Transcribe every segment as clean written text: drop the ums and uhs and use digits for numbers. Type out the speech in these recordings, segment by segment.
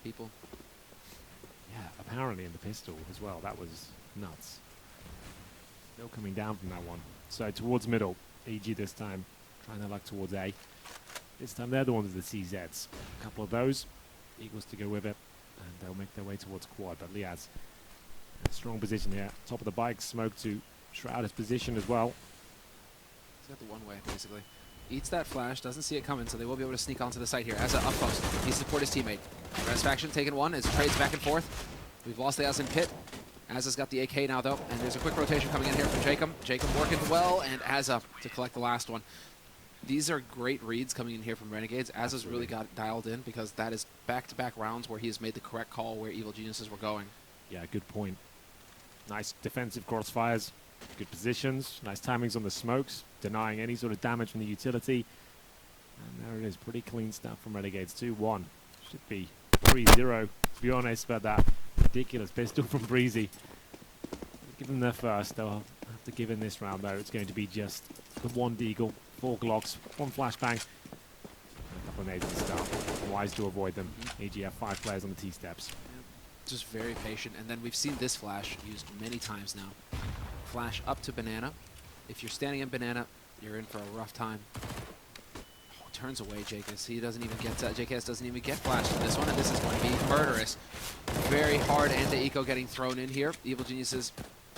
people. Yeah, apparently in the pistol as well. That was nuts. Still coming down from that one. So towards middle. EG this time. Trying their luck towards A. This time they're the ones with the CZs. A couple of those. Eagles to go with it. And they'll make their way towards quad. But Liaz in a strong position here. Top of the bike. Smoke to shroud his position as well. He's got the one way, basically. Eats that flash, doesn't see it coming, so they will be able to sneak onto the site here. As a up close, he support his teammate. Satisfaction taking one as trades back and forth. We've lost the Az in pit. Azza's got the AK now, though, and there's a quick rotation coming in here from Jacob. Jacob working well, and Azza to collect the last one. These are great reads coming in here from Renegades. Azza's really got dialed in because that is back-to-back rounds where he has made the correct call where Evil Geniuses were going. Yeah, good point. Nice defensive crossfires. Good positions, nice timings on the smokes, denying any sort of damage from the utility. And there it is, pretty clean stuff from Renegades. 2-1. Should be 3-0, to be honest, but that ridiculous pistol from Breezy. Give them their first. They'll have to give in this round, though. It's going to be just the one Deagle, 4 Glocks, 1 flashbang, and a couple of nades at the start. Wise to avoid them. EG have 5 players on the T-steps. Just very patient, and then we've seen this flash used many times now. Flash up to Banana. If you're standing in Banana, you're in for a rough time. Oh, turns away JKS. He doesn't even get JKS doesn't even get flashed in this one, and this is going to be murderous. Very hard anti-eco getting thrown in here. Evil Geniuses,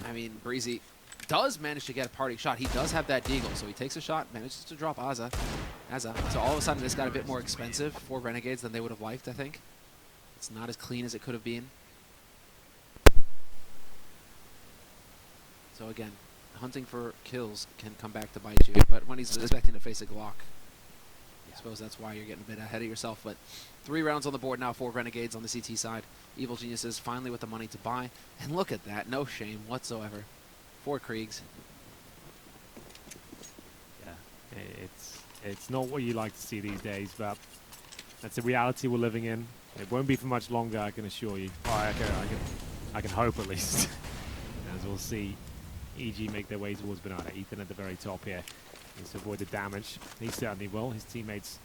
I mean, Breezy does manage to get a parting shot. He does have that deagle, so he takes a shot, manages to drop Azza. So all of a sudden this got a bit more expensive for Renegades than they would have liked, I think. It's not as clean as it could have been. So again, hunting for kills can come back to bite you, but when he's expecting to face a Glock, I suppose that's why you're getting a bit ahead of yourself. But 3 rounds on the board now for Renegades on the CT side. Evil Geniuses finally with the money to buy, and look at that, no shame whatsoever. 4 Kriegs. Yeah, it's not what you like to see these days, but that's the reality we're living in. It won't be for much longer, I can assure you. Oh, okay, I can hope at least. As we'll see. EG make their way towards Banana. Ethan at the very top here needs to avoid the damage. He certainly will. His teammates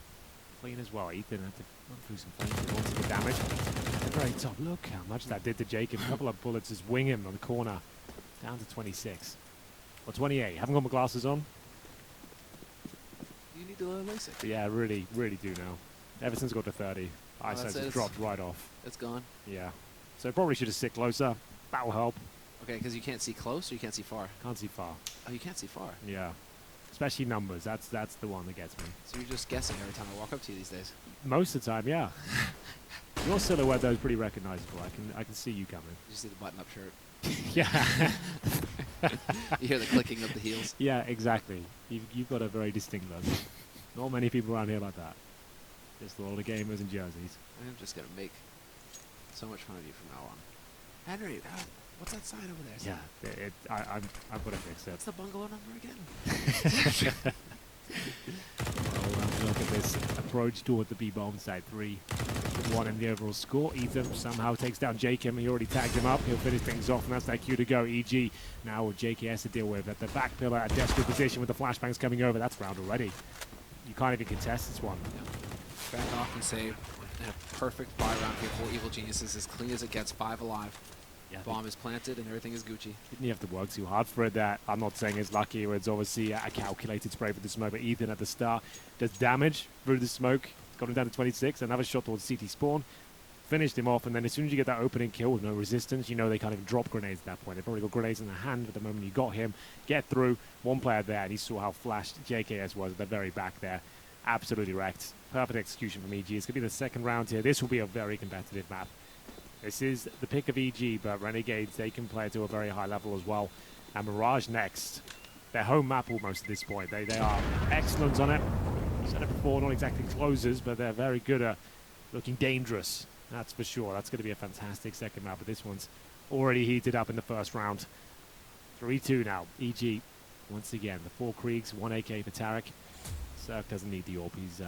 clean as well. Ethan had to run through some flames and onto the damage. At the very top, look how much that did to Jacob. A couple of bullets just wing him on the corner. Down to 26. Or 28. Haven't got my glasses on. You need to learn LASIK. But yeah, really do now. Ever since got to 30, eyesight just dropped right off. It's gone. Yeah. So probably should have sit closer. That will help. Okay, because you can't see close or you can't see far? Can't see far. Oh, you can't see far? Yeah. Especially numbers. That's the one that gets me. So you're just guessing every time I walk up to you these days? Most of the time, yeah. Your silhouette, though, is pretty recognizable. I can see you coming. You see the button-up shirt. Yeah. You hear the clicking of the heels. Yeah, exactly. You've got a very distinct look. Not many people around here like that. Just a lot of gamers and jerseys. I'm just going to make so much fun of you from now on. Henry, what's that sign over there? Yeah, I've got to fix it. What's the bungalow number again? Look at this approach toward the B-bomb side. 3-1 in the overall score. Ethan somehow takes down Jacob. He already tagged him up. He'll finish things off, and that's that cue to go. EG now with JKS to deal with. At the back pillar, a desperate position with the flashbangs coming over. That's round already. You can't even contest this one. Yeah. Back off and save. And a perfect buy round here for Evil Geniuses. As clean as it gets, 5 alive. Yeah, bomb is planted and everything is Gucci. Didn't you have to work too hard for it there? I'm not saying it's lucky or it's obviously a calculated spray for the smoke, but Ethan at the start does damage through the smoke. Got him down to 26. Another shot towards CT spawn. Finished him off, and then as soon as you get that opening kill with no resistance, you know they can't even drop grenades at that point. They've probably got grenades in their hand at the moment you got him. Get through. One player there, and he saw how flashed JKS was at the very back there. Absolutely wrecked. Perfect execution from EG. It's going to be the second round here. This will be a very competitive map. This is the pick of EG, but Renegades, they can play to a very high level as well. And Mirage next. Their home map almost at this point. They are excellent on it. Said it before, not exactly closers, but they're very good at looking dangerous. That's for sure. That's going to be a fantastic second map, but this one's already heated up in the first round. 3-2 now. EG, once again, the 4 Kriegs, 1 AK for Tarek. Cirque doesn't need the AWP. He's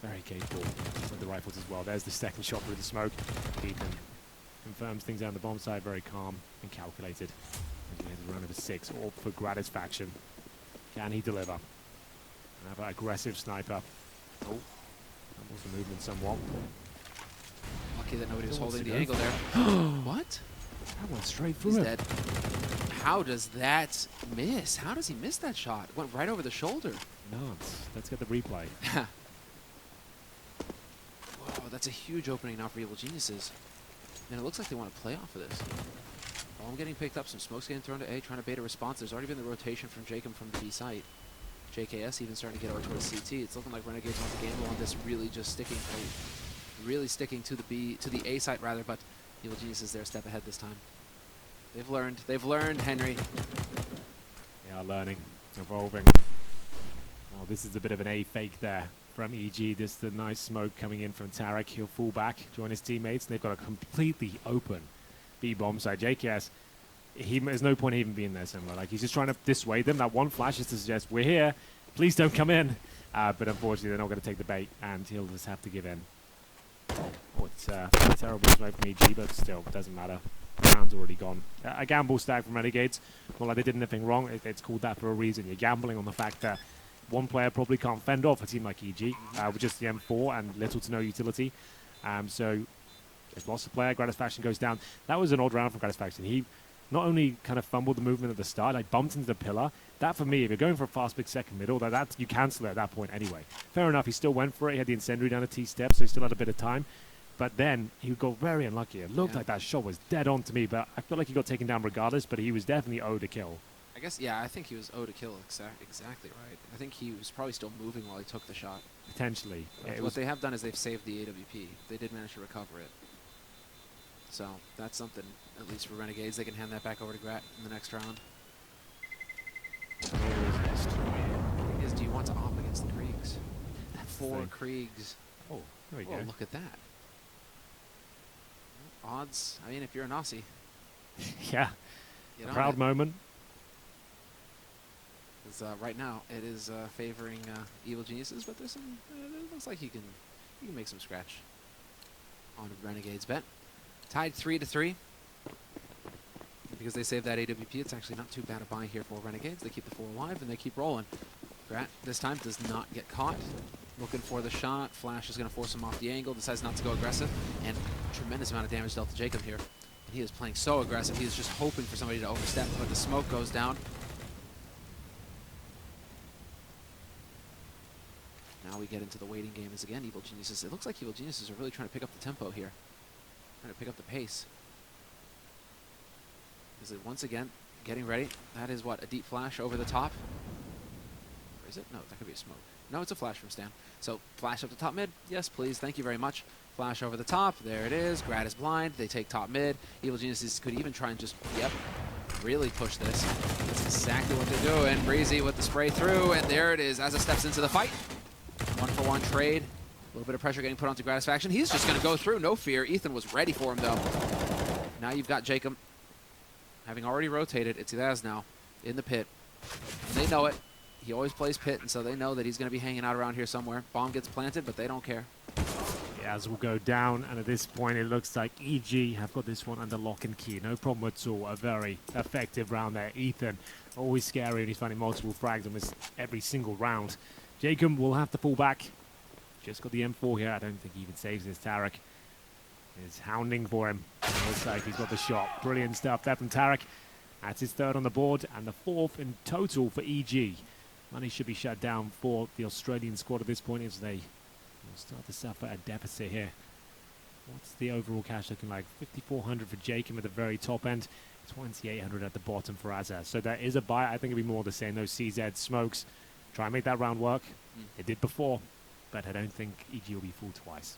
very capable with the rifles as well. There's the second shot through the smoke. Ethan confirms things down the bomb side, very calm and calculated. And he has a round of a 6, all for Gratisfaction. Can he deliver? Another aggressive sniper. Oh, doubles the movement somewhat. lucky that nobody was Still wants holding to the go angle for there. What? That went straight through He's him. dead. How does that miss? How does he miss that shot? Went right over the shoulder. Nuts. Let's get the replay. Whoa, that's a huge opening now for Evil Geniuses. And it looks like they want to play off of this. Bomb getting picked up, some smokes getting thrown to A, trying to bait a response. There's already been the rotation from Jacob from the B site. JKS even starting to get over towards CT. It's looking like Renegades want to gamble on this, really just sticking to the A site rather, but Evil Geniuses there a step ahead this time. They've learned, Henry. They are learning, evolving. Oh, this is a bit of an A fake there from EG. This is the nice smoke coming in from Tarek. He'll fall back, join his teammates, and they've got a completely open B-bomb side. JKS, there's no point even being there somewhere. Like, he's just trying to dissuade them. That one flash is to suggest, we're here, please don't come in. But unfortunately, they're not going to take the bait, and he'll just have to give in. Oh, it's a terrible smoke from EG, but still, doesn't matter. The round's already gone. A gamble stack from Renegades. Not like they did anything wrong. It's called that for a reason. You're gambling on the fact that one player probably can't fend off a team like EG with just the M4 and little to no utility. So they've lost a player. Gratisfaction goes down. That was an odd round from Gratisfaction. He not only kind of fumbled the movement at the start, like bumped into the pillar. That, for me, if you're going for a fast big second middle, that you cancel it at that point anyway. Fair enough, he still went for it. He had the incendiary down a T-step, so he still had a bit of time. But then he got very unlucky. It looked like that shot was dead on to me, but I feel like he got taken down regardless, but he was definitely owed a kill. I guess, yeah, I think he was owed a kill. Exactly right. I think he was probably still moving while he took the shot. Potentially. What they have done is they've saved the AWP. They did manage to recover it. So that's something, at least for Renegades. They can hand that back over to Grat in the next round. Do you want to op against the Kriegs? That's 4 Kriegs. Oh, there we Oh, go. look at that. Odds, I mean, if you're an Aussie. Yeah. You A know, proud moment. right now, it is favoring Evil Geniuses, but there's some. It looks like you can make some scratch on Renegades bet. Tied 3-3. Because they saved that AWP, it's actually not too bad a buy here for Renegades. They keep the 4 alive and they keep rolling. Grat this time does not get caught. Looking for the shot. Flash is going to force him off the angle. Decides not to go aggressive. And tremendous amount of damage dealt to Jacob here. He is playing so aggressive. He is just hoping for somebody to overstep, but the smoke goes down. Now we get into the waiting game as again Evil Geniuses. It looks like Evil Geniuses are really trying to pick up the tempo here. Trying to pick up the pace. Is it once again getting ready? That is what, a deep flash over the top? Or is it? No, that could be a smoke. No, it's a flash from Stan. So flash up to top mid. Yes, please. Thank you very much. Flash over the top. There it is. Grat is blind. They take top mid. Evil Geniuses could even try and just, really push this. That's exactly what they're doing. Breezy with the spray through, and there it is. Asa steps into the fight. 1-for-1 trade. A little bit of pressure getting put onto Gratisfaction. He's just going to go through. No fear. Ethan was ready for him, though. Now you've got Jacob. Having already rotated, it's Ilaz now in the pit. And they know it. He always plays pit, and so they know that he's going to be hanging out around here somewhere. Bomb gets planted, but they don't care. As will go down, and at this point it looks like EG have got this one under lock and key. No problem at all. A very effective round there. Ethan, always scary, and he's finding multiple frags almost every single round. Jacob will have to fall back. Just got the M4 here. I don't think he even saves this. Tarek is hounding for him. It looks like he's got the shot. Brilliant stuff there from Tarek. That's his 3rd on the board, and the 4th in total for EG. Money should be shut down for the Australian squad at this point as they will start to suffer a deficit here. What's the overall cash looking like? 5,400 for Jacob at the very top end, 2,800 at the bottom for Azaz. So that is a buy. I think it'll be more the same. Those CZ smokes. Try and make that round work. It did before, but I don't think EG will be fooled twice.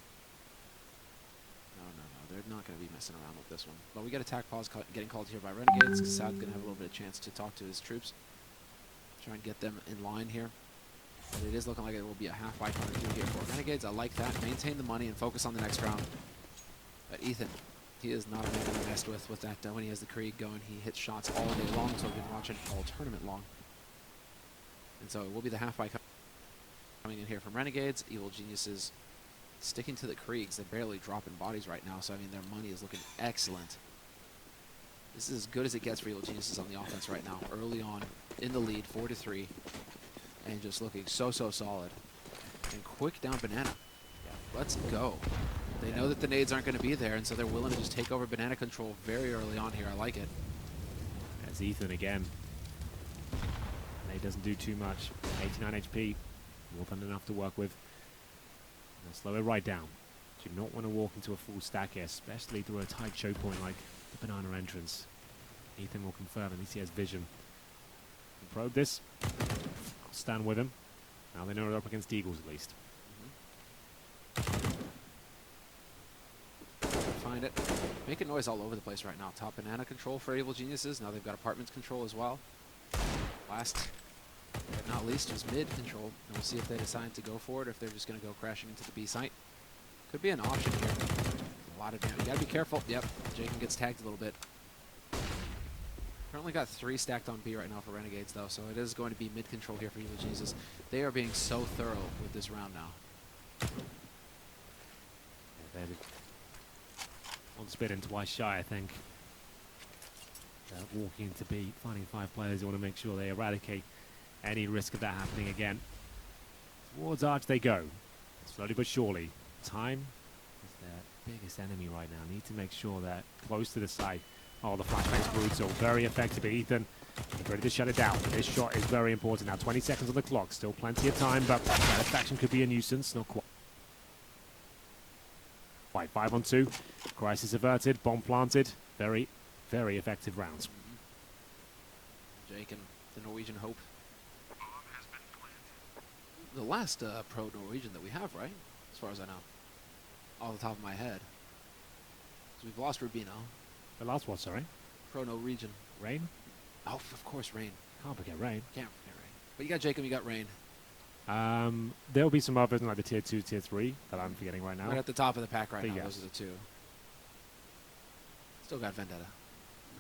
No. They're not going to be messing around with this one. But we get attack pause getting called here by Renegades. Kasad's going to have a little bit of chance to talk to his troops. Try and get them in line here. But it is looking like it will be a half buy coming through here for Renegades. I like that. Maintain the money and focus on the next round. But Ethan, he is not a man to be messed with that. When he has the Krieg going, he hits shots all day long. So we've been watching all tournament long. And so it will be the half buy coming in here from Renegades. Evil Geniuses sticking to the Kriegs. They're barely dropping bodies right now. So, I mean, their money is looking excellent. This is as good as it gets for Evil Geniuses on the offense right now. Early on, in the lead, 4-3. And just looking so solid. And quick down banana. Yeah, let's go. They know that the nades aren't going to be there, and so they're willing to just take over banana control very early on here. I like it. There's Ethan again. Nade doesn't do too much. 89 HP, more than enough to work with. They'll slow it right down. Do not want to walk into a full stack here, especially through a tight choke point like the banana entrance. Ethan will confirm, at least he has vision. Probe this. I'll stand with him. Now they know they're up against Eagles at least. Find it. Making noise all over the place right now. Top banana control for Evil Geniuses. Now they've got apartments control as well. Last but not least was mid control. And we'll see if they decide to go for it or if they're just going to go crashing into the B site. Could be an option here. A lot of damage. You gotta be careful. Yep, Jacob gets tagged a little bit. Currently got 3 stacked on B right now for Renegades though, so it is going to be mid control here for Evil Geniuses. They are being so thorough with this round now. Yeah, one spit and twice shy, I think. Walking into B, finding 5 players, you want to make sure they eradicate any risk of that happening again. Towards Arch they go, slowly but surely. Time is their biggest enemy right now. Need to make sure they're close to the site. Oh, the flashbang's brutal. Very effective. Ethan ready to shut it down. This shot is very important. Now 20 seconds on the clock. Still plenty of time, but satisfaction could be a nuisance. Not quite. 5 on 2. Crisis averted. Bomb planted. Very, very effective rounds. Jake and the Norwegian Hope. The last pro Norwegian that we have, right? As far as I know. Off the top of my head. So we've lost Rubino. The last one, sorry. Pro Norwegian. Rain? Oh, of course, Rain. Can't forget Rain. Can't forget Rain. But you got Jacob, you got Rain. There'll be some others in like the tier 2, tier 3 that I'm forgetting right now. Right at the top of the pack right But now. yeah. Those are the 2. Still got Vendetta.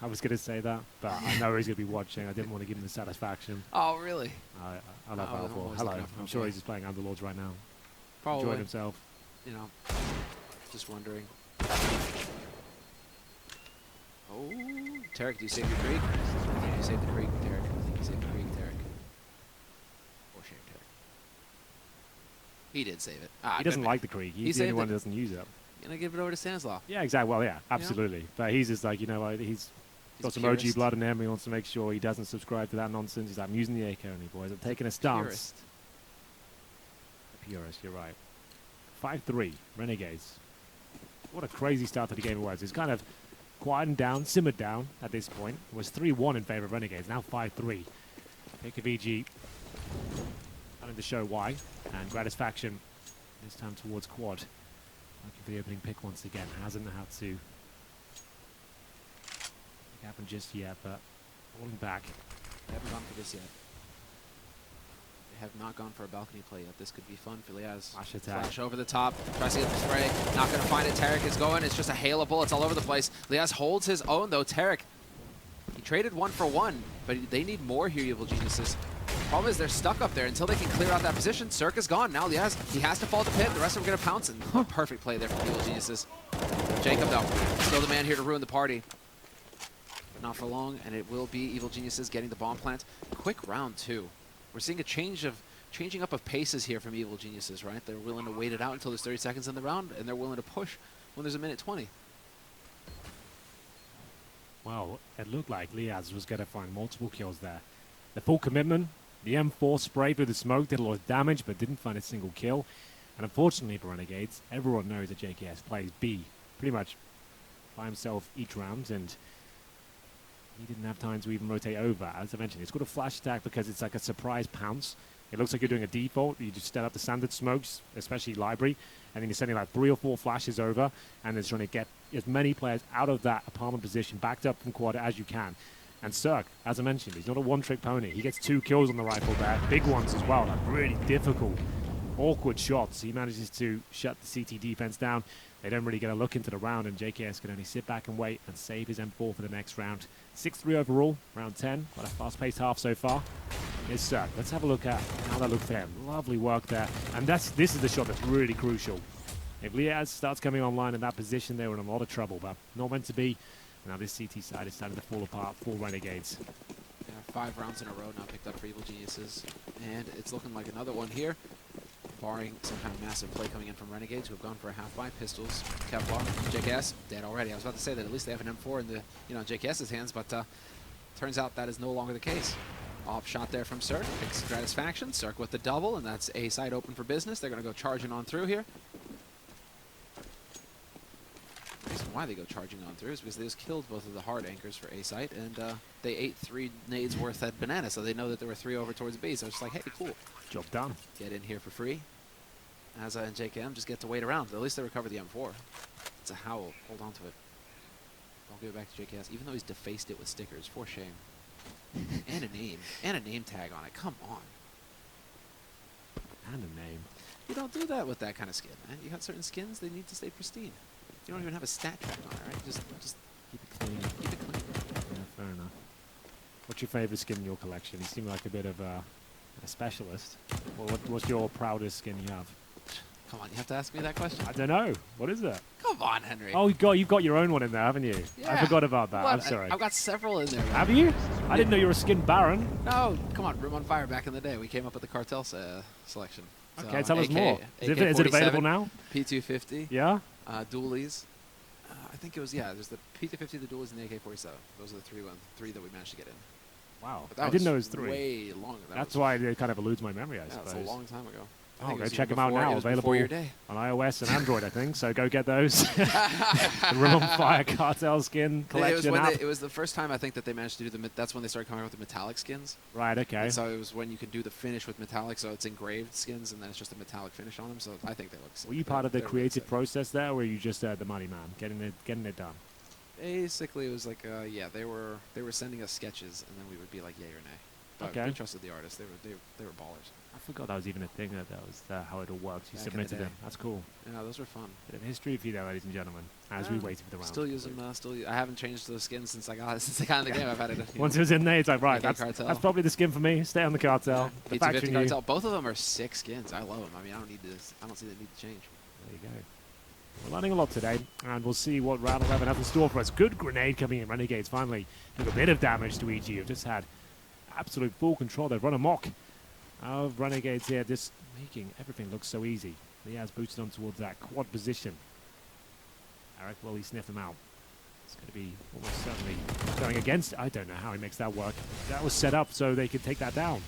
I was going to say that, but I know he's going to be watching. I didn't want to give him the satisfaction. Oh, really? I love Oh, Powerful. always Hello. looking out for I'm sure Powerful. he's just playing Underlords right now. Probably. Enjoying himself. You know, just wondering. Oh, Tarek, do you save your creek? I think you saved the creek, Tarek. I think you saved the creek, Tarek. Or shame, Tarek. He did save it. Ah, He doesn't good like the Creek. He's the saved only one it. that doesn't use it. Gonna give it over to Stanislav. Yeah, exactly. Well, yeah, absolutely. But he's just like, you know, he's got some OG blood in him. He wants to make sure he doesn't subscribe to that nonsense. He's like, I'm using the AK only, boys. I'm taking a stance. Purist. A purist, you're right. 5-3, Renegades. What a crazy start to the game it was. It's kind of quietened down, simmered down at this point. It was 3-1 in favor of Renegades, now 5-3. Pick of EG starting to show why. And Gratisfaction this time towards quad. Looking for the opening pick once again. Hasn't had to happen just yet, but falling back. They haven't gone for this yet. They have not gone for a balcony play yet. This could be fun for Liaz. Flash attack. Flash over the top. Tries to get the spray. Not going to find it. Tarek is going. It's just a hail of bullets all over the place. Liaz holds his own, though. Tarek, he traded 1 for 1, but they need more here, Evil Geniuses. Problem is they're stuck up there until they can clear out that position. Cirque is gone. Now Liaz, he has to fall to pit. The rest of them are going to pounce. And perfect play there from Evil Geniuses. Jacob, though, still the man here to ruin the party. But not for long, and it will be Evil Geniuses getting the bomb plant. Quick round 2. We're seeing a changing up of paces here from Evil Geniuses, right? They're willing to wait it out until there's 30 seconds in the round, and they're willing to push when there's a minute 20. Well, it looked like Liaz was going to find multiple kills there. The full commitment, the M4 spray through the smoke did a lot of damage, but didn't find a single kill. And unfortunately for Renegades, everyone knows that JKS plays B pretty much by himself each round, and he didn't have time to even rotate over. As I mentioned, it's got a flash attack because it's like a surprise pounce. It looks like you're doing a default. You just set up the standard smokes, especially library, and then you're sending like 3 or 4 flashes over, and it's trying to get as many players out of that apartment position, backed up from quad as you can. And Cirque, as I mentioned, he's not a one-trick pony. He gets 2 kills on the rifle there, big ones as well, like really difficult, awkward shots. He manages to shut the CT defense down. They don't really get a look into the round, and JKS can only sit back and wait and save his M4 for the next round. 6-3 overall, round 10. Quite a fast-paced half so far. Here's Cirque. Let's have a look at how that looked for him. Lovely work there. And this is the shot that's really crucial. If Liaz starts coming online in that position, they were in a lot of trouble, but not meant to be. Now this CT side is starting to fall apart for Renegades. Yeah, 5 rounds in a row now picked up for Evil Geniuses. And it's looking like another one here. barring some kind of massive play coming in from Renegades, who have gone for a half-buy. Pistols, Kevlar, JKS, dead already. I was about to say that at least they have an M4 in the, JKS's hands, but turns out that is no longer the case. Off shot there from Cirque, picks Gratisfaction, Cirque with the double, and that's A side open for business. They're going to go charging on through here. The reason why they go charging on through is because they just killed both of the hard anchors for A site, and they ate 3 nades worth at Banana, so they know that there were 3 over towards B. So it's like, hey, cool. Job done. Get in here for free. Azza and JKM just get to wait around. At least they recover the M4. It's a howl. Hold on to it. I'll give it back to JKS, even though he's defaced it with stickers. For shame. And a name. And a name tag on it. Come on. And a name. You don't do that with that kind of skin, man. You got certain skins, they need to stay pristine. You don't even have a stat track on it, right? Just Keep it clean. keep it clean. Yeah, fair enough. What's your favorite skin in your collection? You seem like a bit of a specialist. Well, what's your proudest skin you have? Come on, you have to ask me that question? I don't know. What is it? Come on, Henry. Oh, you've got your own one in there, haven't you? Yeah. I forgot about that. What? I'm sorry. I've got several in there. Man. Have you? I didn't know you were a skin baron. No, come on, Room on Fire back in the day. We came up with the cartel selection. So, Okay, tell us AK more. Is it available now? P250. Yeah? Dualies. I think it was, there's the P250, the Dualies, and the AK-47. Those are the three that we managed to get in. Wow. But that I didn't know it was was 3. way longer. That's why it kind of eludes my memory, I Yeah, suppose. it's a long time ago. I Oh, think it go was check even them out before- now. it was Available before your day. on iOS and Android, I think. So go get those. The Room on Fire cartel skin collection app. It was the first time I think that they managed to do that's when they started coming out with the metallic skins. Right, okay. And so it was when you could do the finish with metallic, so it's engraved skins, and then it's just a metallic finish on them. So I think they look sick. Were you part of the They're really creative sick. process there, or were you just the money man, getting it done? Basically, it was like, they were sending us sketches, and then we would be like, yay or nay. But Okay. we trusted the artists. They were ballers. I forgot that was even a thing, that was how it all worked. You Back in the submitted day. them. That's cool. Yeah, those were fun. Bit of history for you there, ladies and gentlemen, as we waited for the round. Still use them. I haven't changed those skins since I got in the game. I've had it. Once it was in there, it's like, right, AK that's cartel. probably the skin for me. Stay on the cartel. The P250 faction you. cartel. Both of them are sick skins. I love them. I mean, I don't see the need to change. There you go. We're learning a lot today, and we'll see what round 11 has in store for us. Good grenade coming in. Renegades finally doing a bit of damage to EG. Have just had absolute full control. They've run amok of Renegades here, just making everything look so easy. Liaz boosted on towards that quad position. Eric, will he sniff him out? It's going to be almost certainly going against. I don't know how he makes that work. That was set up so they could take that down.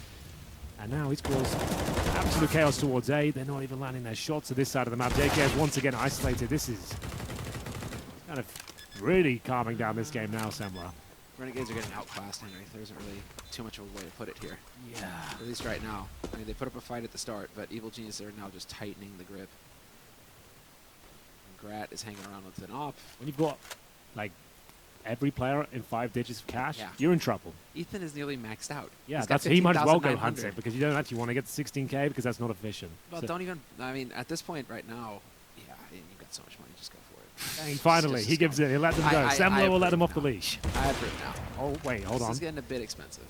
And now he's caused absolute chaos towards A. They're not even landing their shots to this side of the map. JK is once again isolated. This is kind of really calming down this game now, Semler. Renegades are getting outclassed, Henry. There isn't really too much of a way to put it here. Yeah. At least right now. I mean, they put up a fight at the start, but Evil Genius are now just tightening the grip. And Grat is hanging around with an op. When you've got, like, every player in 5 digits of cash, Yeah. you're in trouble. Ethan is nearly maxed out. Yeah, He's got he might as well go 15,900. hunt it, because you don't actually want to get to 16k because that's not efficient. Well, So- don't even. I mean, at this point right now, yeah, you've got so much money. Just go for it. And finally, he gives in. He'll let them go. Semler will let him off the leash. I have it now. Oh, wait, hold This on. is getting a bit expensive.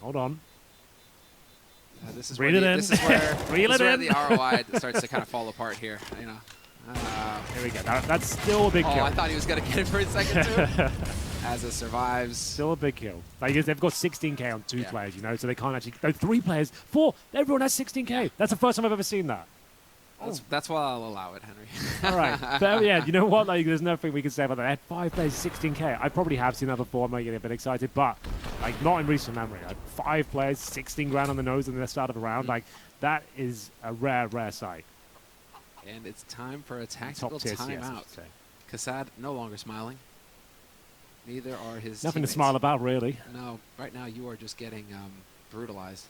Hold on. This is Reel where, it in. this is where, Reel this is it where in. the ROI starts to kind of fall apart here. You know. Here we go. That's still a big Oh, kill. I thought he was gonna get it for a second too. As it survives. Still a big kill. Like, they've got 16k on 2 Yeah. players, you know, so they can't actually. No, 3 players. 4. Everyone has 16k. That's the first time I've ever seen that. That's why I'll allow it, Henry. All right. But yeah, you know what? Like, there's nothing we can say about that. They had 5 players, 16k. I probably have seen that before. I'm getting a bit excited, but like not in recent memory. Like 5 players, 16 grand on the nose in the start of a round. Like that is a rare sight. And it's time for a tactical Top tier CS, I timeout. should say. Kassad no longer smiling. Neither are his Nothing to teammates. smile about, really. No, right now you are just getting brutalized.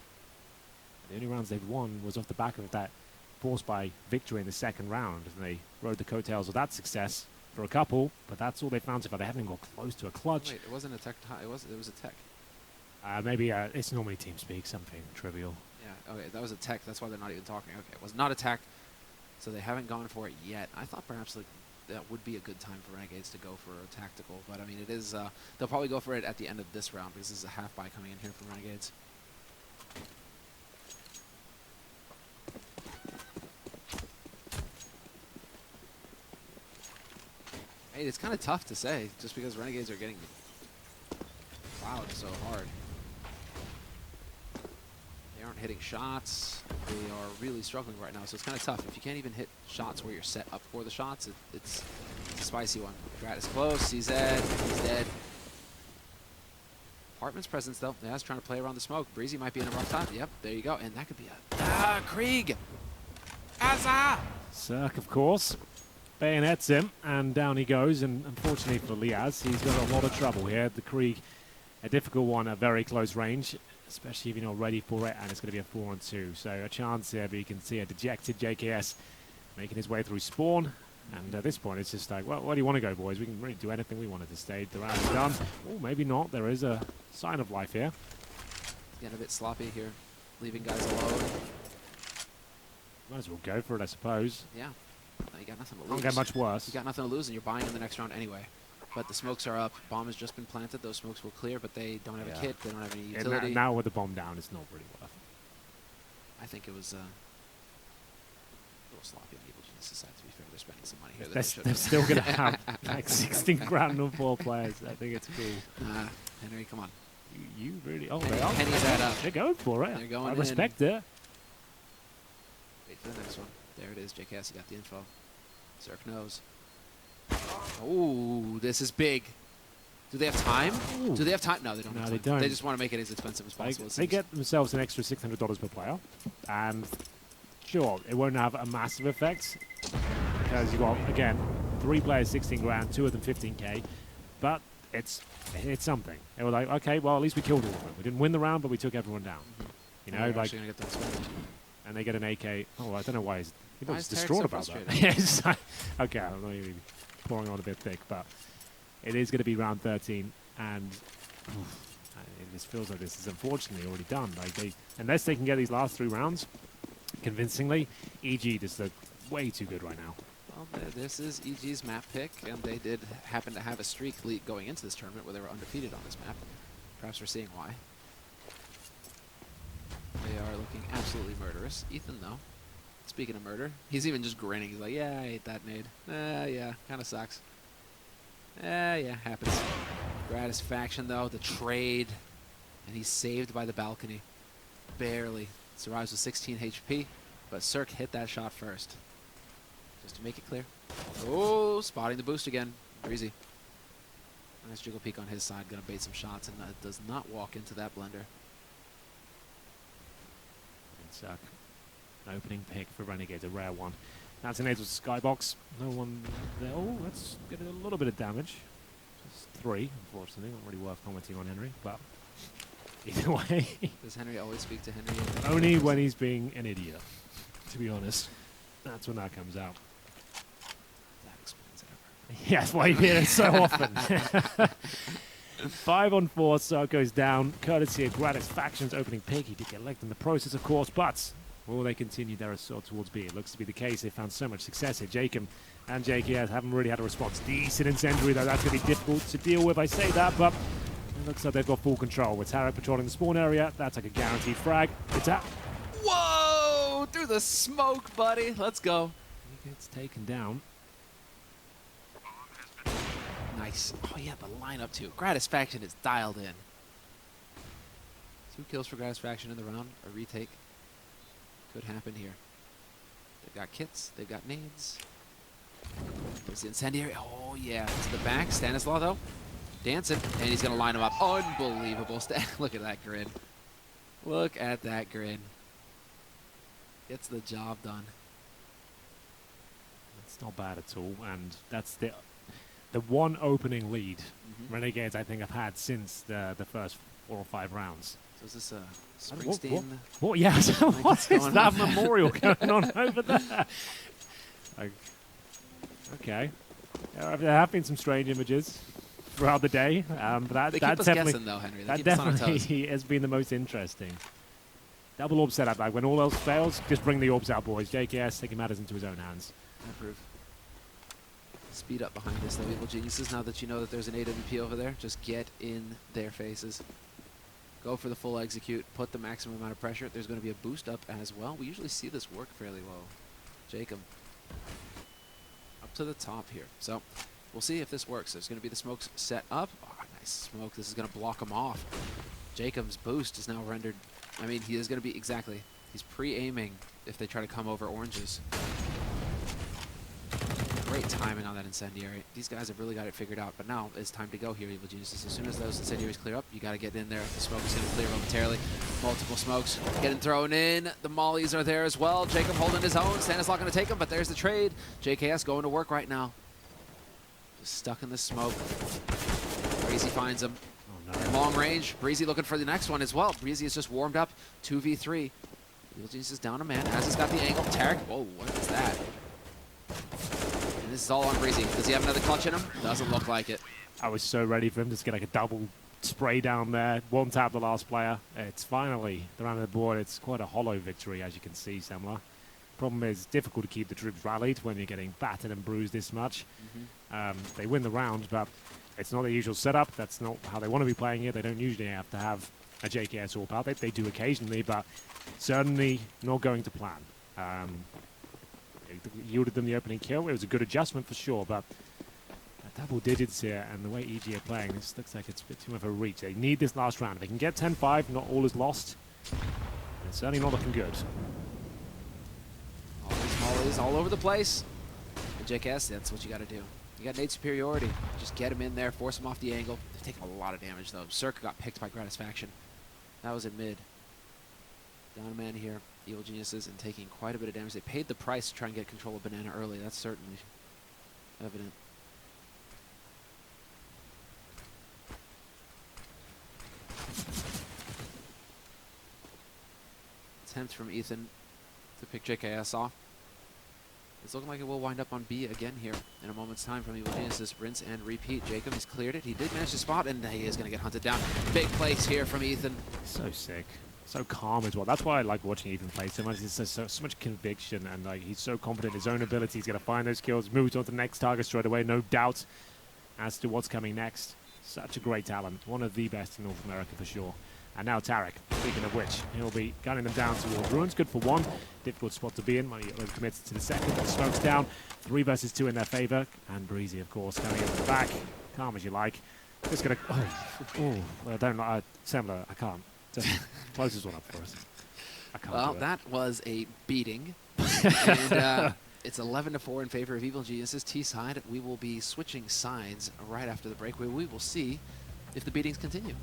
The only rounds they've won was off the back of that forced by victory in the second round, and they rode the coattails of that success for a couple, but that's all they found so far. They haven't even got close to a clutch. Wait, it wasn't a tech. It was a tech. Maybe it's normally TeamSpeak, something trivial. Yeah. Okay, that was a tech. That's why they're not even talking. Okay, it was not a tech. So they haven't gone for it yet. I thought perhaps like that would be a good time for Renegades to go for a tactical, but I mean it is. They'll probably go for it at the end of this round because this is a half buy coming in here from Renegades. Hey, it's kind of tough to say just because Renegades are getting plowed so hard. They aren't hitting shots. they are really struggling right now, so it's kind of tough. If you can't even hit shots where you're set up for the shots, it's a spicy one. Grad is close. He's dead. He's dead. Apartment's presence, though. Yeah, he's trying to play around the smoke. Breezy might be in a rough time. Yep, there you go. And that could be a... Krieg! Azza! Cirque, of course, bayonets him, and down he goes. And unfortunately for Liaz, he's got a lot of trouble here. The Krieg, a difficult one at very close range, especially if you're not ready for it, and it's going to be a 4-on-2. So a chance here, but you can see a dejected JKS making his way through spawn. And at this point, it's just like, well, where do you want to go, boys? We can really do anything we want at this stage. The round's done. Oh, maybe not. There is a sign of life here. Getting a bit sloppy here, leaving guys alone. Might as well go for it, I suppose. Yeah. No, you got nothing to lose. Can't get much worse. You got nothing to lose, and you're buying in the next round anyway. But the smokes are up. Bomb has just been planted. Those smokes will clear, but they don't have a kit. They don't have any utility. Now with the bomb down, it's not really worth it. I think it was a little sloppy on Evil Genius' side, to be fair. They're spending some money here. They're still going to have like 16 grand on 4 players. I think it's cool. Henry, come on. You really... Oh, they are. Penny's that up. They're going for it. They're going I respect it. Wait for the next one. There it is. JKS, you got the info. Zerk knows. Oh, this is big. Do they have time? Ooh. Do they have time? No, they don't No, have they time. don't. They just want to make it as expensive as possible. They get themselves an extra $600 per player. And sure, it won't have a massive effect. Because you've got, again, 3 players, 16 grand, 2 of them 15k. But it's something. They were like, okay, well, at least we killed all of them. We didn't win the round, but we took everyone down. You know, like... Gonna get that and they get an AK. Oh, I don't know why he Why was is Tarek distraught so about that. frustrated? Yes. Okay, I'm not even pouring on a bit thick, but it is going to be round 13, and it just feels like this is unfortunately already done. Like unless they can get these last 3 rounds convincingly, EG just look way too good right now. Well, this is EG's map pick, and they did happen to have a streak lead going into this tournament where they were undefeated on this map. Perhaps we're seeing why. They are looking absolutely murderous. Ethan, though, speaking of murder, he's even just grinning. He's like, yeah, I ate that nade. Yeah, kind of sucks. Yeah, happens. Gratisfaction, though, the trade, and he's saved by the balcony. Barely. Survives with 16 HP, but Cirque hit that shot first. Just to make it clear. Oh, spotting the boost again. Breezy. Nice jiggle peek on his side. Gonna bait some shots, and does not walk into that blender. Suck. An opening pick for Renegades, a rare one. That's an aid with Skybox. No one there. Oh, let's get a little bit of damage. Just 3, unfortunately. Not really worth commenting on Henry, but either way. Does Henry always speak to Henry? Only when he's being an idiot, to be honest. That's when that comes out. That explains it. Yeah, that's why you hear it so often. 5 on 4, so it goes down. Courtesy of Gratisfaction's opening pick. He did get legged in the process, of course, but will they continue their assault towards B? It looks to be the case. They found so much success here. Jacob and JKS haven't really had a response. Decent incendiary, though. That's going to be difficult to deal with. I say that, but it looks like they've got full control. With Tarek patrolling the spawn area, that's like a guaranteed frag. It's out. Whoa! Through the smoke, buddy. Let's go. He gets taken down. Nice. Oh, yeah, the lineup, too. Gratisfaction is dialed in. 2 kills for Gratisfaction in the round. A retake could happen here. They've got kits. They've got nades. There's the incendiary. Oh, yeah. To the back. Stanislaw, though. Dancing. And he's going to line him up. Unbelievable. Look at that grid. Look at that grid. Gets the job done. It's not bad at all, and that's the one opening lead Renegades I think have had since the first 4 or 5 rounds. So is this a Springsteen? What? Yeah. What is that on? memorial going on over there? Like, okay. There have been some strange images throughout the day, but that They keep us definitely guessing, though, Henry. They that keep us on our toes. definitely has been the most interesting. Double orb setup. Like when all else fails, just bring the orbs out, boys. JKS taking matters into his own hands. I approve. Speed up behind us, though, Evil Geniuses. Now that you know that there's an AWP over there, just get in their faces. Go for the full execute. Put the maximum amount of pressure. There's going to be a boost up as well. We usually see this work fairly well. Jacob. Up to the top here. So we'll see if this works. There's going to be the smokes set up. Oh, nice smoke. This is going to block him off. Jacob's boost is now rendered. I mean, he is going to be exactly. He's pre-aiming if they try to come over oranges. Great timing on that incendiary. These guys have really got it figured out, but now it's time to go here, Evil Geniuses. As soon as those incendiaries clear up, you got to get in there. The smoke is going to clear momentarily. Multiple smokes getting thrown in. The mollies are there as well. Jacob holding his own. Stanislaw going to take him, but there's the trade. JKS going to work right now. Just stuck in the smoke. Breezy finds him. Oh, no. Long range. Breezy looking for the next one as well. Breezy is just warmed up. 2v3. Evil Genius is down a man. As he's got the angle. Tarek. Whoa, what is that? And this is all on Breezy. Does he have another clutch in him? Doesn't look like it. I was so ready for him to just get like a double spray down there. One tap the last player. It's finally the round of the board. It's quite a hollow victory, as you can see, Semler. Problem is, it's difficult to keep the troops rallied when you're getting battered and bruised this much. They win the round, but it's not the usual setup. That's not how they want to be playing it. They don't usually have to have a JKS AWP out. They do occasionally, but certainly not going to plan. It yielded them the opening kill. It was a good adjustment for sure, but double digits here, and the way EG are playing, this looks like it's a bit too much of a reach. They need this last round. If they can get 10-5, not all is lost. It's certainly not looking good. All these mollies all over the place. And JKS, that's what you got to do. You got nade superiority. Just get him in there, force him off the angle. They've taken a lot of damage, though. Circa got picked by Gratisfaction. That was in mid. Down a man here. Evil Geniuses and taking quite a bit of damage. They paid the price to try and get control of Banana early. That's certainly evident. Attempt from Ethan to pick JKS off. It's looking like it will wind up on B again here in a moment's time from Evil Geniuses. Rinse and repeat. Jacob has cleared it. He did manage to spot, and he is going to get hunted down. Big place here from Ethan. So sick. So calm as well. That's why I like watching Ethan play so much. There's so much conviction, and like he's so confident in his own ability. He's going to find those kills, move on to the next target straight away. No doubt as to what's coming next. Such a great talent. One of the best in North America for sure. And now Tarek, speaking of which, he'll be gunning them down towards Ruins. Good for one. Difficult spot to be in. Money committed to the second. The smoke's down. 3 versus 2 in their favor. And Breezy, of course, coming in from the back. Calm as you like. Just going to... Oh, well, I don't like... Semler, I can't. Just close this one up for us. I can't Well, do it. that was a beating. And it's 11-4 in favor of Evil Geniuses. T-side, we will be switching sides right after the break, where we will see if the beatings continue.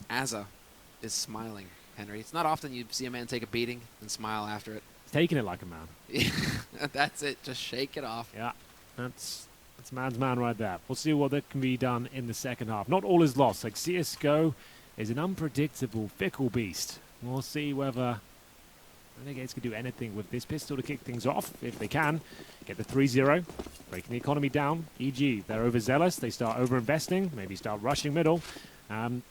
Azza is smiling, Henry. It's not often you see a man take a beating and smile after it. He's taking it like a man. That's it. Just shake it off. Yeah, that's man's man right there. We'll see what that can be done in the second half. Not all is lost. Like CSGO is an unpredictable, fickle beast. We'll see whether Renegades can do anything with this pistol to kick things off. If they can, get the 3-0, breaking the economy down. EG, they're overzealous. They start over-investing, maybe start rushing middle.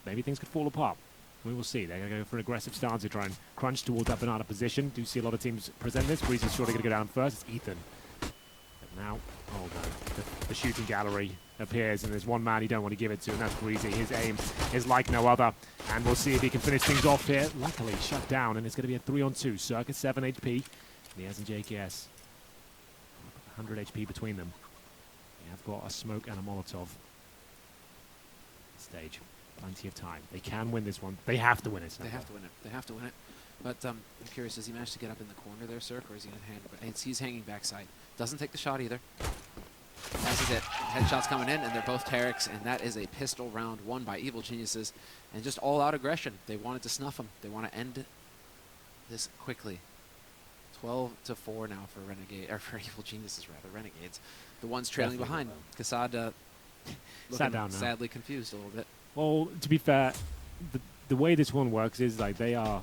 Maybe things could fall apart. We will see. They're going to go for an aggressive stance to try and crunch towards that banana position. Do see a lot of teams present this. Breezy's surely going to go down first. It's Ethan. Now, oh no, the shooting gallery appears, and there's one man you don't want to give it to, and that's Breezy. His aim is like no other, and we'll see if he can finish things off here. Luckily, shut down, and it's going to be a 3-on-2. Circa 7 HP, and he has a JKS. 100 HP between them. They have got a smoke and a Molotov. Stage. Plenty of time. They can win this one. They have to win it. They have to win it. They have to win it. But I'm curious, does he manage to get up in the corner there, Cirque, or is he going to hand? He's hanging backside. Doesn't take the shot either. This is it. Headshots coming in, and they're both Tarek's, and that is a pistol round won by Evil Geniuses. And just all-out aggression. They wanted to snuff him. They want to end this quickly. 12-4 now for Renegade, or for Evil Geniuses rather, Renegades. The ones trailing behind. Kassad sat down now. Sadly confused a little bit. Well, to be fair, the way this one works is like they are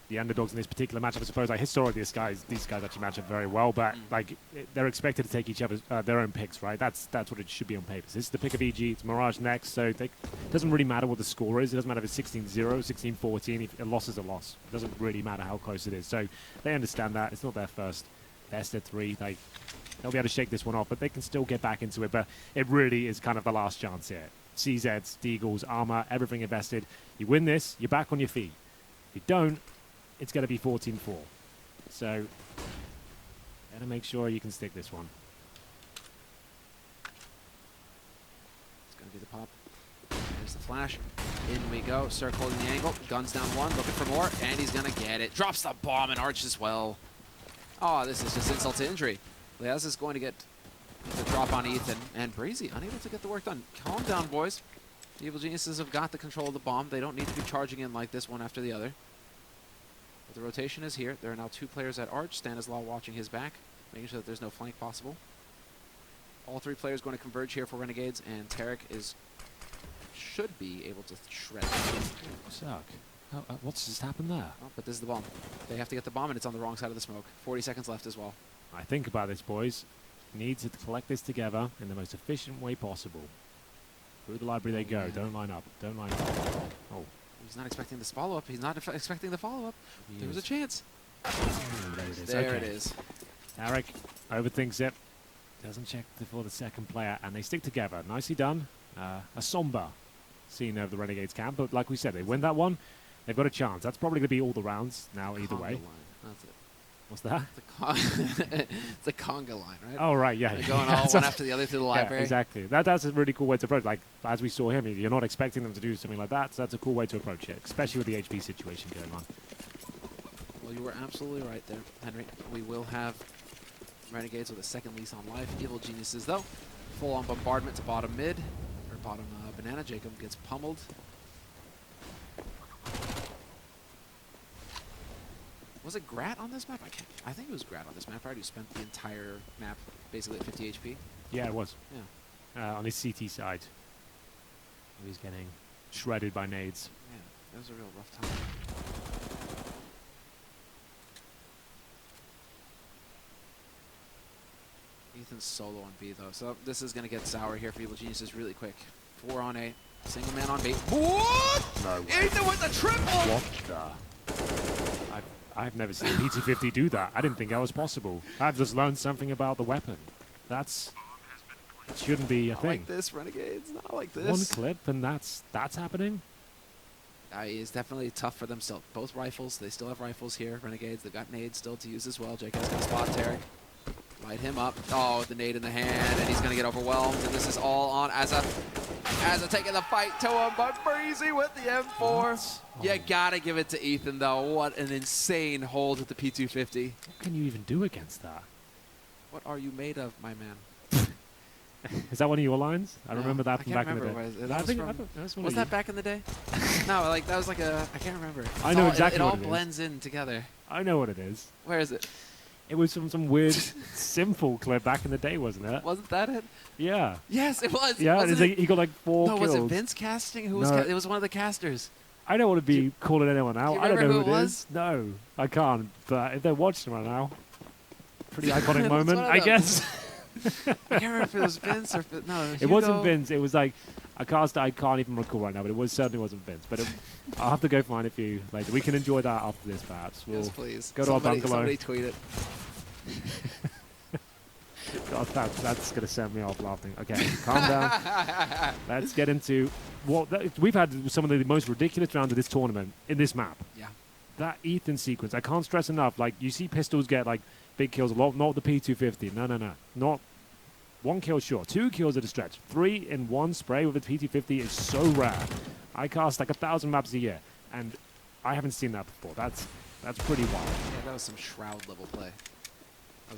the underdogs in this particular matchup. I suppose like historically these guys actually match up very well, but like they're expected to take each other's their own picks, right? That's what it should be on paper. This is the pick of EG. It's Mirage next, so it doesn't really matter what the score is. It doesn't matter if it's 16-0, 16-14. If a loss is a loss, it doesn't really matter how close it is. So they understand that it's not their first best of 3. Like they'll be able to shake this one off, but they can still get back into it. But it really is kind of the last chance here. CZs, Deagles, armor, everything invested. You win this, you're back on your feet. If you don't, it's going to be 14-4. So, better make sure you can stick this one. It's going to be the pop. There's the flash. In we go. Cirque holding the angle. Guns down one, looking for more, and he's going to get it. Drops the bomb and Arch as well. Oh, this is just insult to injury. Leaz is going to get the drop on Ethan, and Breezy unable to get the work done. Calm down, boys. The Evil Geniuses have got the control of the bomb. They don't need to be charging in like this one after the other. But the rotation is here. There are now 2 players at Arch. Stanislaw watching his back, making sure that there's no flank possible. All 3 players going to converge here for Renegades, and Tarek should be able to shred it. Suck. What's just happened there? Oh, but this is the bomb. They have to get the bomb, and it's on the wrong side of the smoke. 40 seconds left as well. I think about this, boys. Need to collect this together in the most efficient way possible. Through the library they go. Don't line up. Don't line up. Oh. He's not expecting this follow-up. He's not expecting the follow-up. There was a chance. There it is. There it is. Tarek overthinks it. Doesn't check for the second player, and they stick together. Nicely done. A somber scene of the Renegades camp, but like we said, they win that one. They've got a chance. That's probably going to be all the rounds now, either way. Line. That's it. What's that? It's a conga line, right? Oh, right, yeah. They're going all one after the other through the library. Yeah, exactly. That's a really cool way to approach it. Like, as we saw him, you're not expecting them to do something like that, so that's a cool way to approach it, especially with the HP situation going on. Well, you were absolutely right there, Henry. We will have Renegades with a second lease on life. Evil Geniuses, though, full-on bombardment to bottom mid, or bottom banana. Jacob gets pummeled. Was it Grat on this map? I think it was Grat on this map, right? Who spent the entire map basically at 50 HP? Yeah, it was. Yeah. On his CT side. He's getting shredded by nades. Yeah, that was a real rough time. Ethan's solo on B, though. So this is going to get sour here for Evil Geniuses really quick. 4 on A. Single man on B. What? No way. Ethan with the triple! What the? I've never seen PT50 do that. I didn't think that was possible. I've just learned something about the weapon. That shouldn't be a thing. Not like this, Renegades. Not like this. One clip and that's happening? It's definitely tough for them still. Both rifles. They still have rifles here. Renegades. They've got nades still to use as well. Jake has got spot Tarek. Light him up. Oh, with the nade in the hand, and he's going to get overwhelmed. And this is all on Azza taking the fight to him, but Breezy with the M4. What? You got to give it to Ethan, though. What an insane hold with the P250. What can you even do against that? What are you made of, my man? Is that one of your lines? I No, remember that I from can't back in the remember day. what it was. Was that back in the day? No, like that was like a. I can't remember. I know exactly It all what it is. blends in together. I know what it is. Where is it? It was from some weird simple clip back in the day, wasn't it? Wasn't that it? Yeah. Yes, it was. Yeah, Wasn't he got like 4 No, kills. was it Vince casting? Who was? No. It was one of the casters. I don't want to be calling anyone out. you I don't know remember who who it it is. No, I can't. But if they're watching right now, pretty iconic It's moment, one of I them. guess. I can't remember if it was Vince or if it, no. It wasn't Vince. It was like a cast I can't even recall right now, but it certainly wasn't Vince. But I'll have to go find it for you later. We can enjoy that after this, perhaps. We'll Yes, please. go to our bungalow. Somebody tweet it. God, that's going to send me off laughing. Okay, calm down. Let's get into we've had some of the most ridiculous rounds of this tournament in this map. Yeah. That Ethan sequence, I can't stress enough. Like, you see pistols get, like, big kills a lot, not the P250. No. Not 1 kill short. 2 kills at a stretch. 3 in 1 spray with a P250 is so rare. I cast like 1,000 maps a year, and I haven't seen that before. That's pretty wild. Yeah, that was some Shroud level play.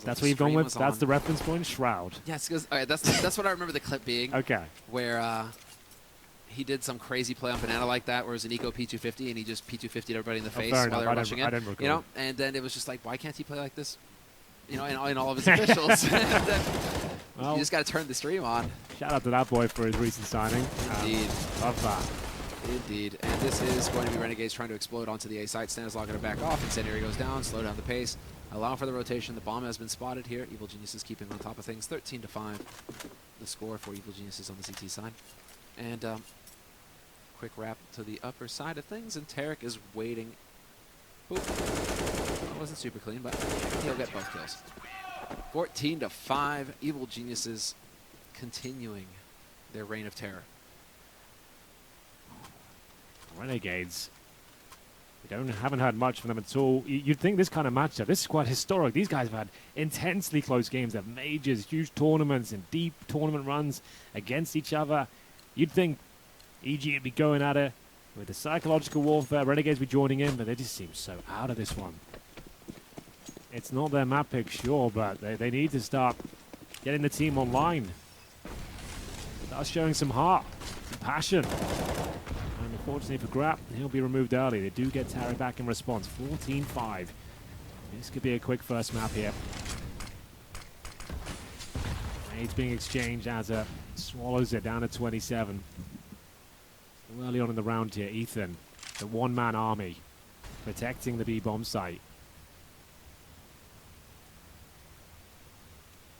That's what you've gone with? That's the reference point? Shroud. Yes, because that's what I remember the clip being. Okay. Where he did some crazy play on Banana like that, where it was an eco P250, and he just P250'd everybody in the face while they were rushing in. I didn't recall. You know, and then it was just like, why can't he play like this? You know, in all of his officials. Well, you just got to turn the stream on. Shout out to that boy for his recent signing. Indeed. Love that. Indeed. And this is going to be Renegades trying to explode onto the A site. Stanislaw going to back off. Incendiary goes down, slow down the pace, allow for the rotation. The bomb has been spotted here. Evil Geniuses keeping on top of things. 13-5, the score for Evil Geniuses on the CT side. And quick wrap to the upper side of things, and Tarek is waiting. Oop. That wasn't super clean, but he'll get both kills. 14-5, Evil Geniuses continuing their reign of terror. Renegades. We haven't heard much from them at all. You'd think this kind of matchup, this is quite historic. These guys have had intensely close games. They have majors, huge tournaments, and deep tournament runs against each other. You'd think EG would be going at it with the psychological warfare. Renegades be joining in, but they just seem so out of this one. It's not their map pick, sure, but they need to start getting the team online. Start showing some heart, some passion. And unfortunately for Grap, he'll be removed early. They do get Tarek back in response. 14-5. This could be a quick first map here. It's being exchanged as swallows it down to 27. Early on in the round here, Ethan, the one-man army, protecting the B-bomb site.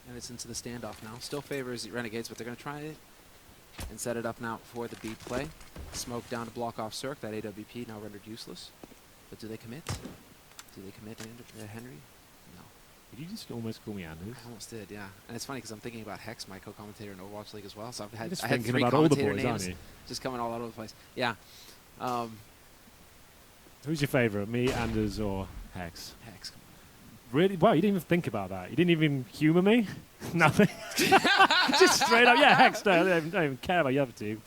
And it's into the standoff now. Still favors Renegades, but they're going to try it and set it up now for the B play. Smoke down to block off Cirque. That AWP now rendered useless. But do they commit? Do they commit Henry? No. Did you just almost call me Anders? I almost did, yeah. And it's funny because I'm thinking about Hex, my co-commentator in Overwatch League as well. So I had thinking 3 about all the commentator boys, names aren't you? just coming all over the place. Yeah. Who's your favorite, me, Anders, or Hex? Hex. Really? Wow, you didn't even think about that. You didn't even humor me? Nothing. Just straight up, yeah, Hex. No, I don't even care about the other two.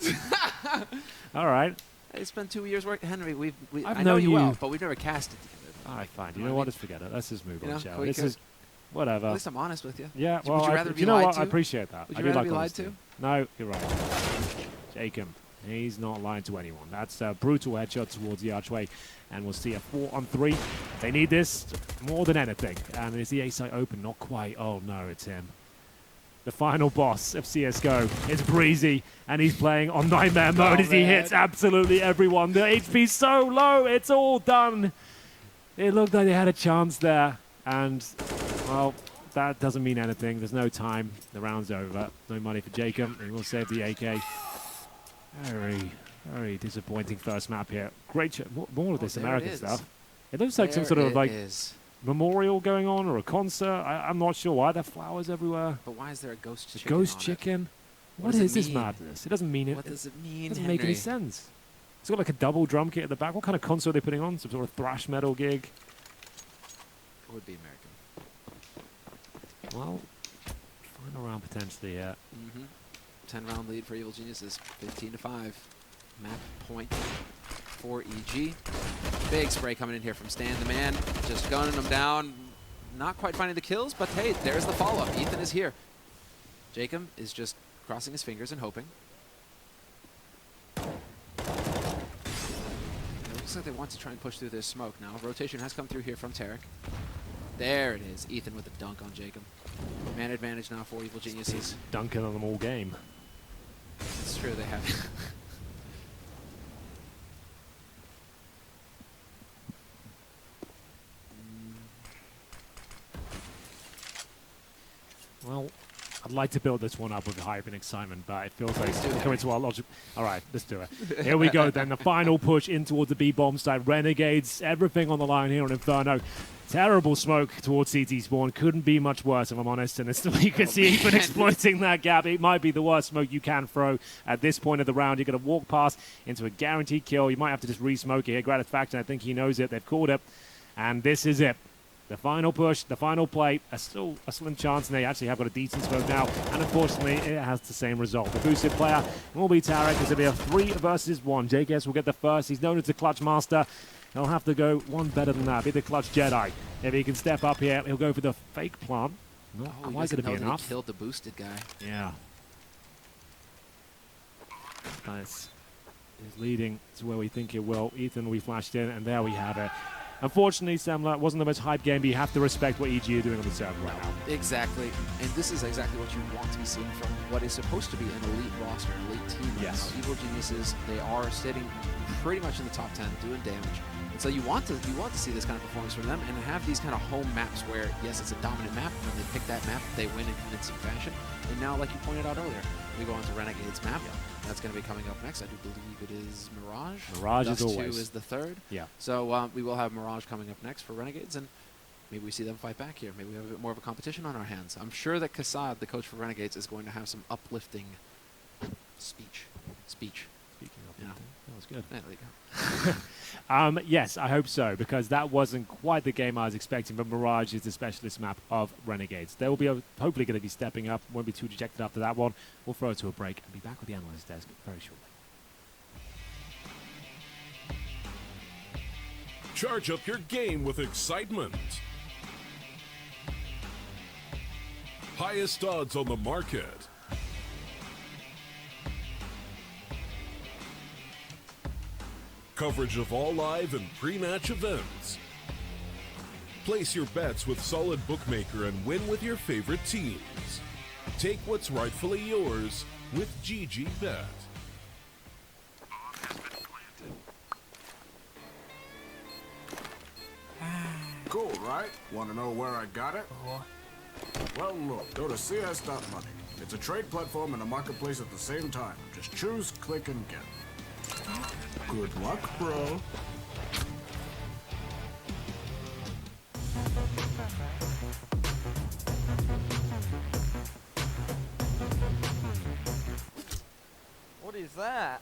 All right. It's been 2 years work, Henry. I've I know known you you well, but we've never casted together. All right, fine. You know what? Just forget it. Let's just move on, shall we? We This is whatever. At least I'm honest with you. Yeah, Would well, you rather be you know lied what? to? I appreciate that. Would I you do rather like be lied honesty. to? No, you're right. Jacob, he's not lying to anyone. That's a brutal headshot towards the archway, and we'll see a 4-on-3. They need this more than anything, and is the A site open? Not quite. Oh no, it's him. The final boss of CSGO is Breezy, and he's playing on Nightmare mode as he hits absolutely everyone. The HP's so low, it's all done. It looked like they had a chance there, and, well, that doesn't mean anything. There's no time. The round's over. No money for Jacob. He will save the AK. Very, very disappointing first map here. Great more of this American stuff. It looks like some sort of, like, memorial going on or a concert. I'm not sure why. There are flowers everywhere. But why is there a ghost chicken? Ghost chicken? What is this madness? It doesn't mean it. What does it mean, It doesn't Henry? make any sense. It's got like a double drum kit at the back. What kind of concert are they putting on? Some sort of thrash metal gig? It would be American. Well, final round potentially, yeah. 10-round lead for Evil Geniuses. 15-5. Map point for EG. Big spray coming in here from Stan. The man just gunning him down. Not quite finding the kills, but hey, there's the follow-up. Ethan is here. Jacob is just crossing his fingers and hoping. It looks like they want to try and push through this smoke now. Rotation has come through here from Tarek. There it is. Ethan with the dunk on Jacob. Man advantage now for Evil Geniuses. Dunking on them all game. It's true, they have. Well, I'd like to build this one up with hype and excitement, but it feels like it's coming to our logic. All right, let's do it. Here we go then. The final push in towards the B-bomb side. Renegades, everything on the line here on Inferno. Terrible smoke towards CT spawn. Couldn't be much worse, if I'm honest. And you can see even exploiting that gap. It might be the worst smoke you can throw at this point of the round. You're going to walk past into a guaranteed kill. You might have to just re-smoke it here. Gratifaction, I think he knows it. They've called it. And this is it. The final push, the final play, still a slim chance, and they actually have got a decent smoke now, and unfortunately, it has the same result. The boosted player will be Tarek. It's going to be a 3 versus 1. JKS will get the first. He's known as the clutch master. He'll have to go one better than that, be the clutch Jedi. If he can step up here, he'll go for the fake plant. Not quite going to be enough. He killed the boosted guy. Yeah. Nice. Is leading to where we think it will. Ethan will be flashed in, and there we have it. Unfortunately, Samla, wasn't the most hype game, but you have to respect what EG are doing on the server right now. Exactly. And this is exactly what you want to be seeing from what is supposed to be an elite roster, an elite team. Yes. Evil Geniuses, they are sitting pretty much in the top 10, doing damage. And so you want to see this kind of performance from them and have these kind of home maps where, yes, it's a dominant map. When they pick that map, they win in convincing fashion. And now, like you pointed out earlier, we go on to Renegade's map. Yeah. That's going to be coming up next. I do believe it is Mirage. Mirage Dust is always. 2 is the third. Yeah. So we will have Mirage coming up next for Renegades, and maybe we see them fight back here. Maybe we have a bit more of a competition on our hands. I'm sure that Kassad, the coach for Renegades, is going to have some uplifting speech. Speaking of yeah. That was good. Yeah, there you go. Yes, I hope so, because that wasn't quite the game I was expecting, but Mirage is the specialist map of Renegades. They will be hopefully going to be stepping up, won't be too dejected after that one. We'll throw it to a break and be back with the analyst desk very shortly. Charge up your game with excitement. Highest odds on the market. Coverage of all live and pre-match events. Place your bets with Solid Bookmaker and win with your favorite teams. Take what's rightfully yours with GG Bet. Cool, right? Want to know where I got it? Well, look, go to cs.money. It's a trade platform and a marketplace at the same time. Just choose, click, and get. Good luck, bro. What is that?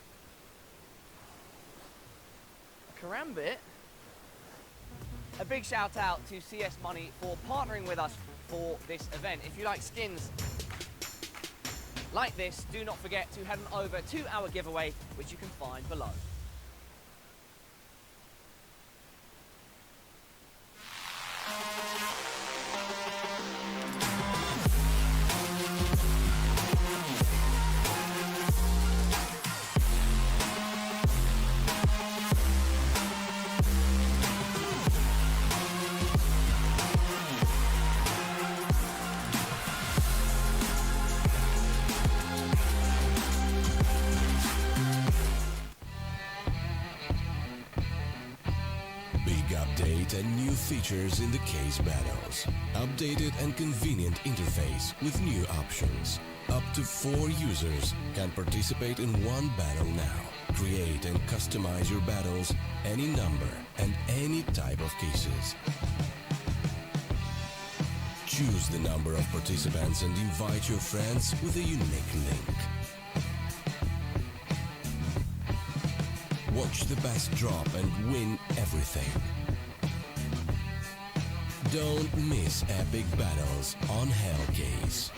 Karambit? A big shout out to CS Money for partnering with us for this event. If you like skins like this, do not forget to head on over to our giveaway, which you can find below. Update and new features in the case battles. Updated and convenient interface with new options. Up to 4 users can participate in one battle now. Create and customize your battles, any number and any type of cases. Choose the number of participants and invite your friends with a unique link. Watch the best drop and win everything. Don't miss epic battles on Hellcase.